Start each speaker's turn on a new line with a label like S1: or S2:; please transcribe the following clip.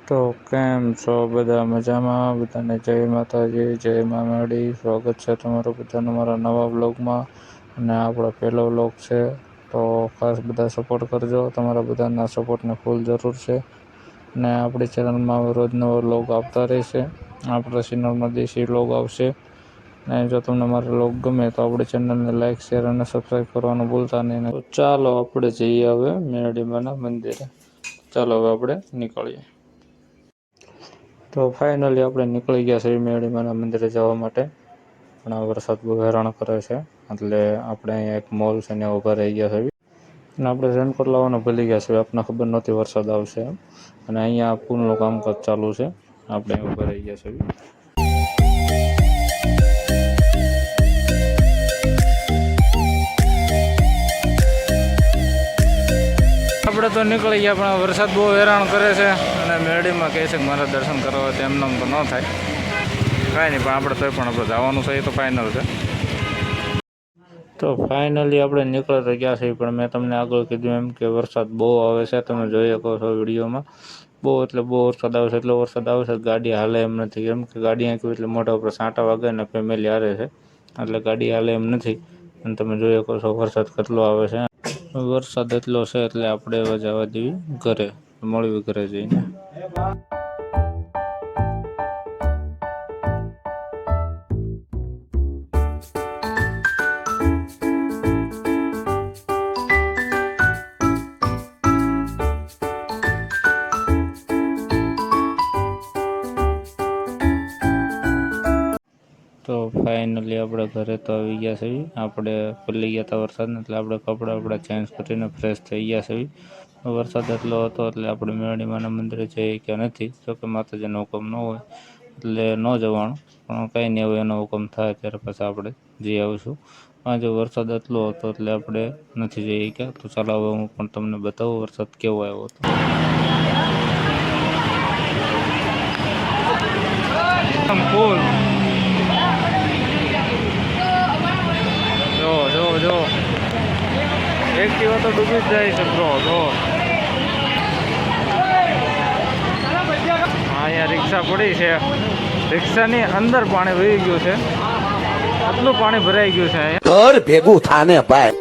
S1: તો કેમ છો બધા મજામાં? બધાને જય માતાજી, જય મામાડી. સ્વાગત છે તમારું બધાનું મારા નવા વ્લોગમાં. અને આપણો પહેલો વ્લોગ છે, તો ખાસ બધા સપોર્ટ કરજો. તમારા બધાના સપોર્ટને ફૂલ જરૂર છે. અને આપણી ચેનલમાં રોજ નવો વ્લોગ આવતા રહેશે. આપણા ચેનલમાં દેશી વ્લોગ આવશે. અને જો તમને મારો વ્લોગ ગમે તો આપણી ચેનલને લાઇક, શેર અને સબસ્ક્રાઈબ કરવાનું ભૂલતા નહીં. તો ચાલો આપણે જઈએ હવે મેરડીમાના મંદિરે. ચાલો હવે આપણે નીકળીએ. તો ફાઇનલી આપણે નીકળી ગયા છીએ મેરડીમાના મંદિરે જવા માટે. પણ આ વરસાદ બહુ હેરાન કરે છે, એટલે આપણે અહીંયા એક મોલ છે ને ઊભા રહી ગયા છે. અને આપણે રેનકોટ લાવવાનું ભૂલી ગયા છીએ. આપણને ખબર નહોતી વરસાદ આવશે એમ. અને અહીંયા પુલનું કામકાજ ચાલુ છે. આપણે ઊભા રહી ગયા છીએ. આપણે તો નીકળી ગયા, પણ વરસાદ બહુ હેરાન કરે છે. અને મેરડીમાં કહે છે કે મારા દર્શન કરવા હોય તો એમને તો ન થાય. કાંઈ નહીં, પણ આપણે તોય પણ આપણે જવાનું છે, એ તો ફાઇનલ છે. તો ફાઇનલી આપણે નીકળી ગયા છીએ. પણ મેં તમને આગળ કીધું એમ કે વરસાદ બહુ આવે છે. તમે જોઈ શકો છો વિડીયોમાં. બહુ એટલે બહુ વરસાદ આવે છે. એટલો વરસાદ આવે છે ગાડી હાલે એમ નથી. કેમ કે ગાડી આંખ્યું એટલે મોઢા ઉપર સાંટા વાગે ને ફેમિલી હારે છે, એટલે ગાડી હાલે એમ નથી. અને તમે જોઈ શકો છો વરસાદ કેટલો આવે છે. વરસાદ એટલો છે એટલે આપણે હવે જવા દેવી ઘરે, મળવી ઘરે જઈને. તો ફાઇનલી આપણે ઘરે તો આવી ગયા છીએ. આપણે પલળી ગયા હતા વરસાદને, એટલે આપણે કપડાં ચેન્જ કરીને ફ્રેશ થઈ ગયા છીએ. વરસાદ એટલો હતો એટલે આપણે મેરડીમાના મંદિરે જઈએ કે નથી. જોકે માતાજીનો હુકમ ન હોય એટલે ન જવાનું, પણ કંઈ નહીં, હવે એનો હુકમ થાય ત્યારે પછી આપણે જઈ આવીશું. આજે વરસાદ એટલો હતો એટલે આપણે નથી જઈએ કે. તો ચાલો હવે હું પણ તમને બતાવું વરસાદ કેવો આવ્યો હતો. ફૂલ જો એક્ટિવા તો ડૂબી જ જાય છે બ્રો. જો અહીંયા રિક્ષા પડી છે. રિક્ષાની અંદર પાણી વહી ગયું છે. આટલું પાણી ભરાઈ ગયું છે અહીંયા.
S2: ઘર ભેગું થાને ભાઈ.